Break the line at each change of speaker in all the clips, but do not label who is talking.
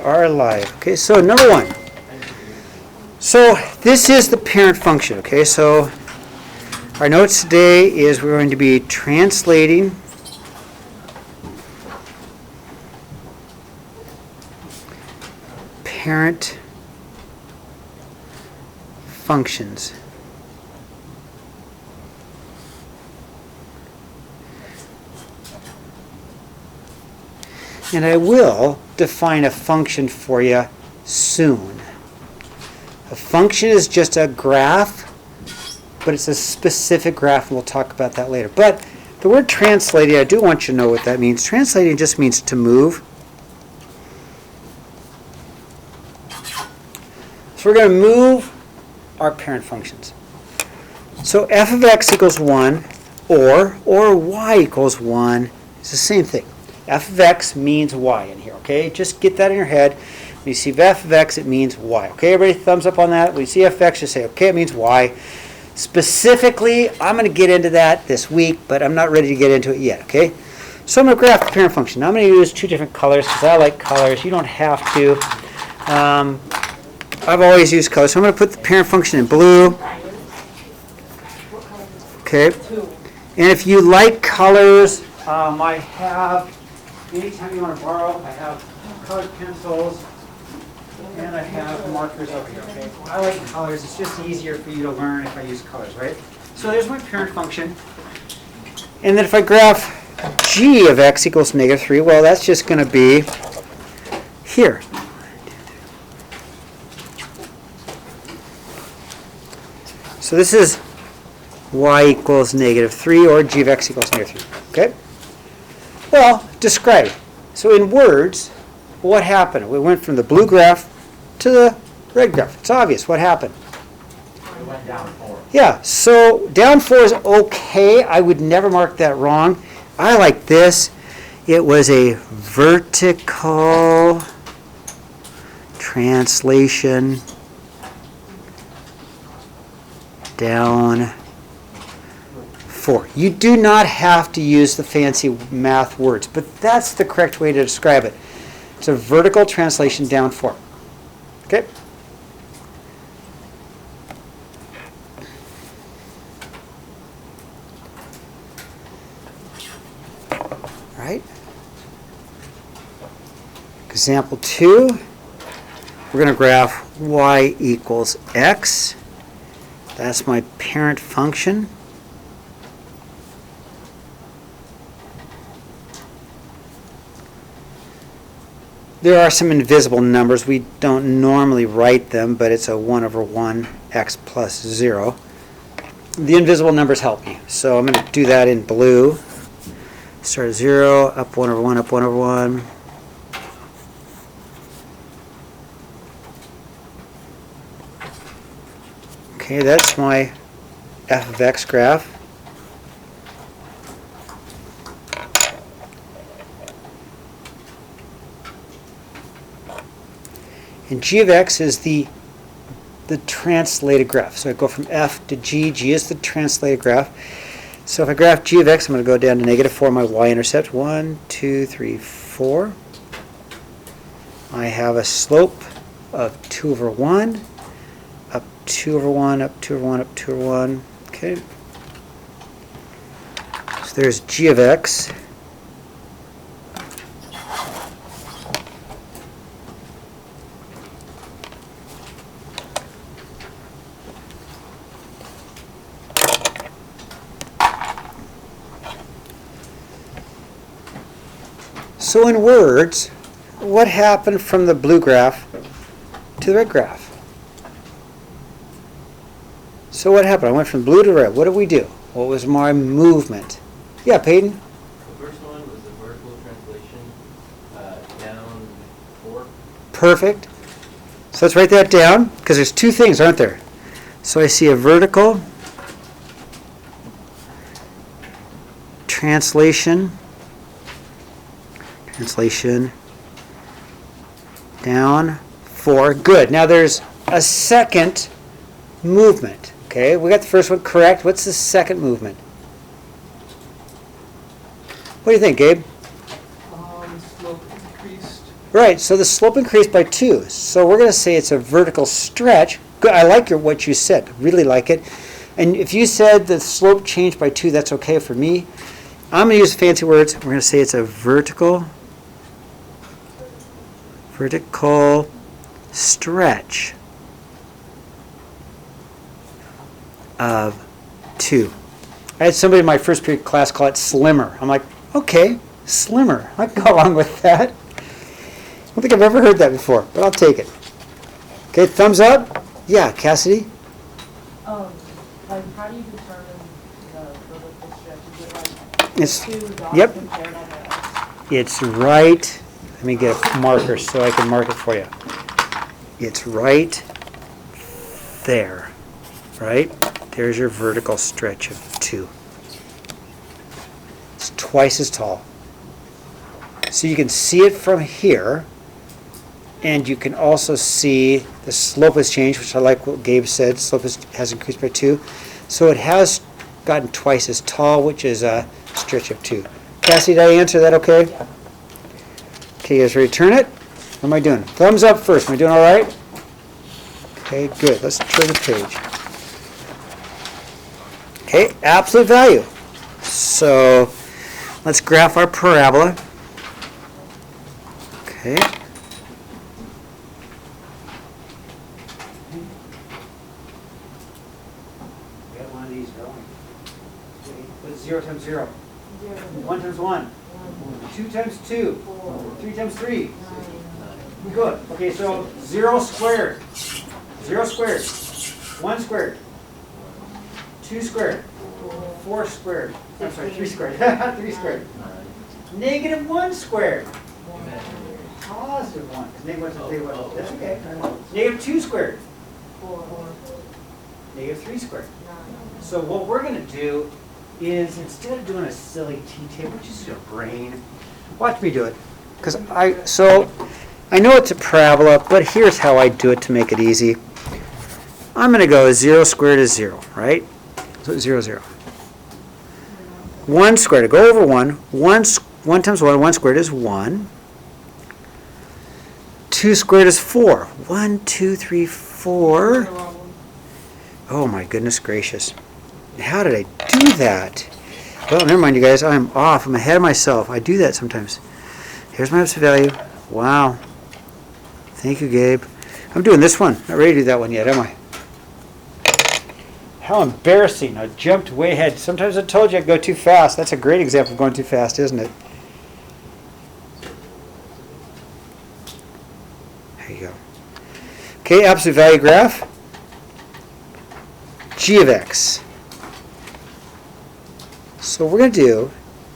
Are alive. Okay, so number one. So this is the parent function. Okay, so our notes today is we're going to be translating parent functions. And I will define a function for you soon. A function is just a graph, but it's a specific graph, and we'll talk about that later. But the word translating, I do want you to know what that means. Translating just means to move. So we're going to move our parent functions. So f of x equals 1 or y equals 1 is the same thing. F of x means y in here, okay? Just get that in your head. When you see f of x, it means y. Okay, everybody thumbs up on that. When you see f of x, just say, okay, it means y. Specifically, I'm going to get into that this week, but I'm not ready to get into it yet, okay? So I'm going to graph the parent function. Now I'm going to use two different colors because I like colors. You don't have to. I've always used colors. So I'm going to put the parent function in blue. Okay. And if you like colors, I have, anytime you want to borrow, I have colored pencils and I have markers over here, okay? I like colors. It's just easier for you to learn if I use colors, right? So there's my parent function. And then if I graph g of x equals negative 3, well, that's just going to be here. So this is y equals negative 3 or g of x equals negative 3, okay? Well, describe it. So in words, what happened? We went from the blue graph to the red graph. It's obvious what happened.
It went down 4.
Yeah, so down 4 is okay. I would never mark that wrong. I like this. It was a vertical translation down 4. You do not have to use the fancy math words, but that's the correct way to describe it. It's a vertical translation down 4. Okay? All right. Example 2, we're going to graph y equals x. That's my parent function. There are some invisible numbers. We don't normally write them, but it's a 1 over 1 x plus 0. The invisible numbers help me. So I'm going to do that in blue. Start at 0, up 1 over 1, up 1 over 1. Okay, that's my f of x graph. And g of x is the translated graph. So I go from f to g. G is the translated graph. So if I graph g of x, I'm going to go down to negative 4, my y-intercept. 1, 2, 3, 4. I have a slope of 2 over 1. Up 2 over 1, up 2 over 1, up 2 over 1. Okay. So there's g of x. So in words, what happened from the blue graph to the red graph? So what happened? I went from blue to red. What did we do? What was my movement? Yeah, Peyton?
The first one was the vertical translation down 4.
Perfect. So let's write that down, because there's two things, aren't there? So I see a vertical translation down 4. Good. Now there's a second movement. Okay, we got the first one correct. What's the second movement? What do you think, Gabe?
Slope increased.
Right, so the slope increased by 2. So we're going to say it's a vertical stretch. Good, I like what you said. Really like it. And if you said the slope changed by 2, that's okay for me. I'm going to use fancy words. We're going to say it's a vertical stretch of 2. I had somebody in my first period class call it slimmer. I'm like, okay, slimmer. I can go along with that. I don't think I've ever heard that before, but I'll take it. Okay, thumbs up? Yeah, Cassidy?
Like, how do you determine the vertical stretch?
It's,
Is it like two dots
yep,
compared on the X?
it's right. Let me get a marker so I can mark it for you. It's right there, right? There's your vertical stretch of 2. It's twice as tall. So you can see it from here, and you can also see the slope has changed, which I like what Gabe said. Slope has increased by 2. So it has gotten twice as tall, which is a stretch of 2. Cassie, did I answer that okay? Okay, you guys ready to turn it? What am I doing? Thumbs up first. Am I doing all right? Okay, good. Let's turn the page. Okay, absolute value. So let's graph our parabola. Okay. We got one of these going. What's 0 times 0? 1 times 1. 2 times 2. 3 times 3. Good. Okay, so 0 squared. 0 squared. 1 squared. 2 squared. 4 squared. I'm sorry, 3 squared. 3 squared. Negative 1 squared. Positive 1. Negative 1 is negative 1. That's okay. Negative 2 squared. Negative 3 squared. So what we're going to do is, instead of doing a silly t-table, just use your brain. Watch me do it. So I know it's a parabola, but here's how I do it to make it easy. I'm going to go 0 squared is 0, right? So 0, 0. 1 squared, I go over 1. 1 times 1, 1 squared is 1. 2 squared is 4. 1, 2, 3, 4. Oh my goodness gracious. How did I do that? Well, never mind, you guys. I'm off. I'm ahead of myself. I do that sometimes. Here's my absolute value. Wow. Thank you, Gabe. I'm doing this one. Not ready to do that one yet, am I? How embarrassing. I jumped way ahead. Sometimes I told you I'd go too fast. That's a great example of going too fast, isn't it? There you go. Okay, absolute value graph. G of x. So what we're going to do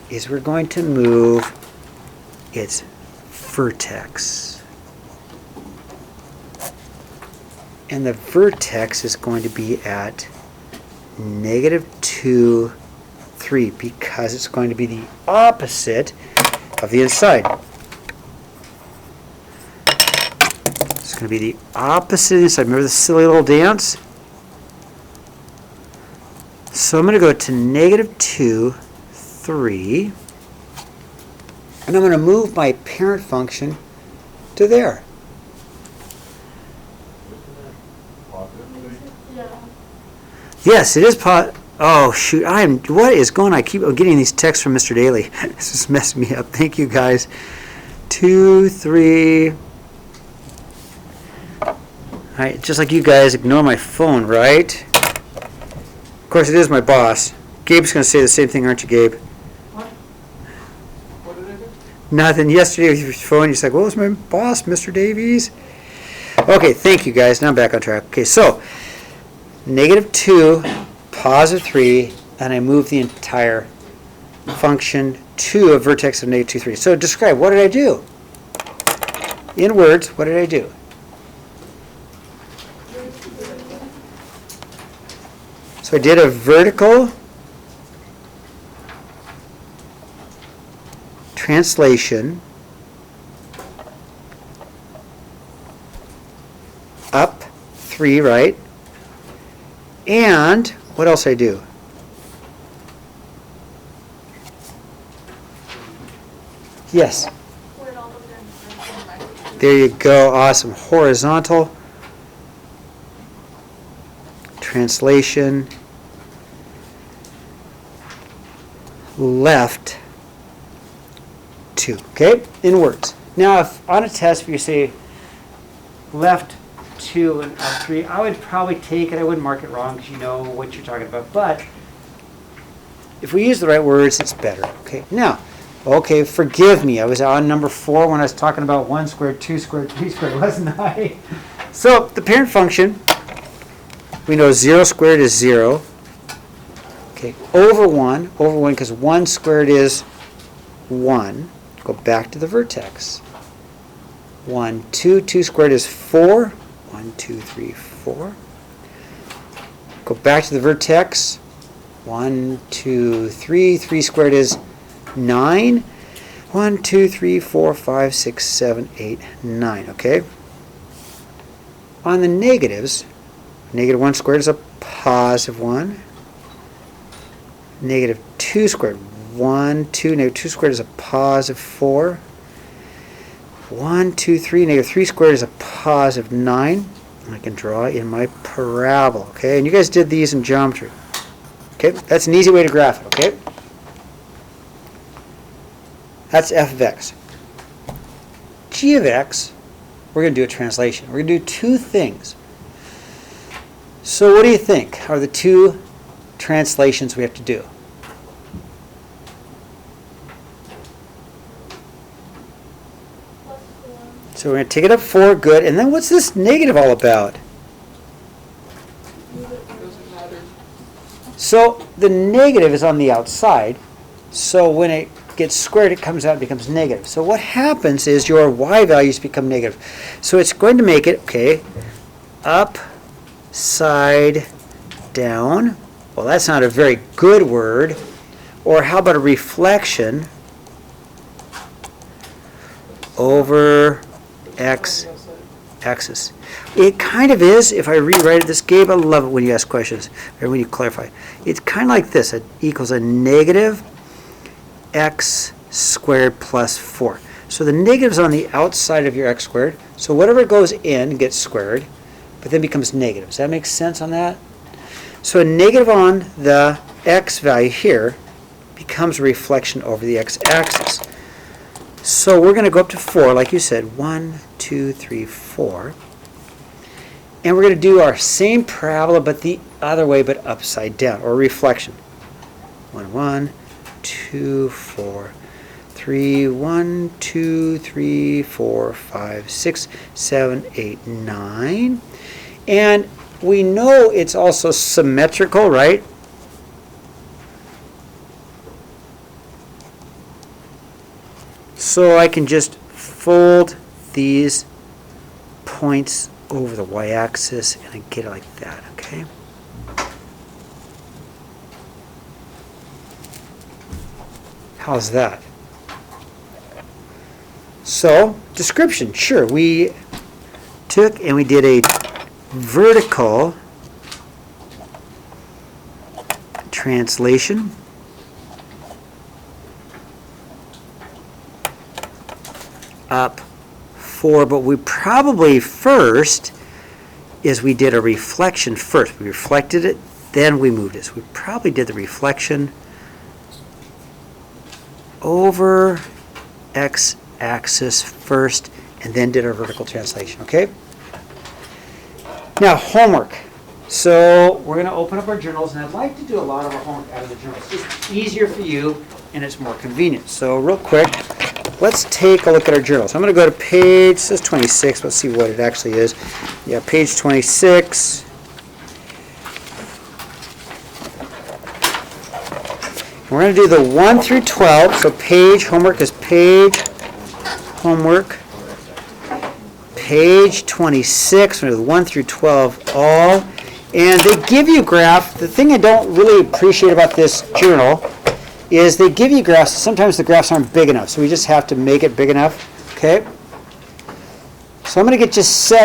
is we're going to move its vertex. And the vertex is going to be at negative 2, 3, because it's going to be the opposite of the inside. It's going to be the opposite of the inside. Remember the silly little dance? So I'm going to go to negative 2, 3, and I'm going to move my parent function to there. Yes, it is oh, shoot. What is going on? I keep getting these texts from Mr. Daly. This is messing me up. Thank you, guys. 2, 3. All right, just like you guys ignore my phone, right? Of course, it is my boss. Gabe's going to say the same thing, aren't you, Gabe?
What? What did I do?
Nothing. Yesterday with your phone, you said, well, it's my boss, Mr. Davies. Okay, thank you, guys. Now I'm back on track. Okay, so negative 2, positive 3, and I move the entire function to a vertex of negative 2, 3. So describe, what did I do? In words, what did I do? So I did a vertical translation up 3, right? And what else I do? Yes. There you go. Awesome. Horizontal translation left 2. Okay? In words. Now, if on a test, if you say left 2 and up 3, I would probably take it. I wouldn't mark it wrong because you know what you're talking about. But if we use the right words, it's better. Okay? Now, okay, forgive me. I was on number 4 when I was talking about 1 squared, 2 squared, 3 squared, wasn't I? So the parent function, we know 0 squared is 0. Okay, over 1, because 1 squared is 1. Go back to the vertex. 1, 2, 2 squared is 4. 1, 2, 3, 4. Go back to the vertex. 1, 2, 3. 3 squared is 9. 1, 2, 3, 4, 5, 6, 7, 8, 9. Okay? On the negatives, negative 1 squared is a positive 1. Negative 2 squared, 1, 2. Negative 2 squared is a positive 4. 1, 2, 3. Negative 3 squared is a positive 9. I can draw in my parabola. Okay? And you guys did these in geometry. Okay? That's an easy way to graph it. Okay? That's f of x. G of x, we're going to do a translation. We're going to do 2 things. So what do you think are the 2 translations we have to do? So we're going to take it up 4, good. And then what's this negative all about? So the negative is on the outside. So when it gets squared, it comes out and becomes negative. So what happens is your y values become negative. So it's going to make it, okay, upside down. Well, that's not a very good word. Or how about a reflection over x-axis? It kind of is, if I rewrite it this, Gabe, I love it when you ask questions, or when you clarify. It's kind of like this. It equals a negative x squared plus 4. So the negative's on the outside of your x squared. So whatever goes in gets squared, but then becomes negative. Does that make sense on that? So a negative on the x value here becomes a reflection over the x-axis. So we're going to go up to 4, like you said. 1, 2, 3, 4. And we're going to do our same parabola, but the other way, but upside down, or reflection. 1, 1, 2, 4, 3, 1, 2, 3, 4, 5, 6, 7, 8, 9. And we know it's also symmetrical, right? So I can just fold these points over the y-axis and I get it like that, okay? How's that? So, description, sure. We took and we did a vertical translation. Up 4, but we probably first is we did a reflection first. We reflected it, then we moved it. So we probably did the reflection over x-axis first, and then did our vertical translation, okay? Now, homework. So we're going to open up our journals, and I'd like to do a lot of our homework out of the journals. It's just easier for you, and it's more convenient. So real quick, let's take a look at our journals. I'm going to go to page, it says 26. Let's see what it actually is. Yeah, page 26. We're going to do the 1 through 12. So page, homework is page, homework. Page 26, we're going to do 1 through 12 all. And they give you graph. The thing I don't really appreciate about this journal is they give you graphs. Sometimes the graphs aren't big enough, so we just have to make it big enough. Okay? So I'm going to get just set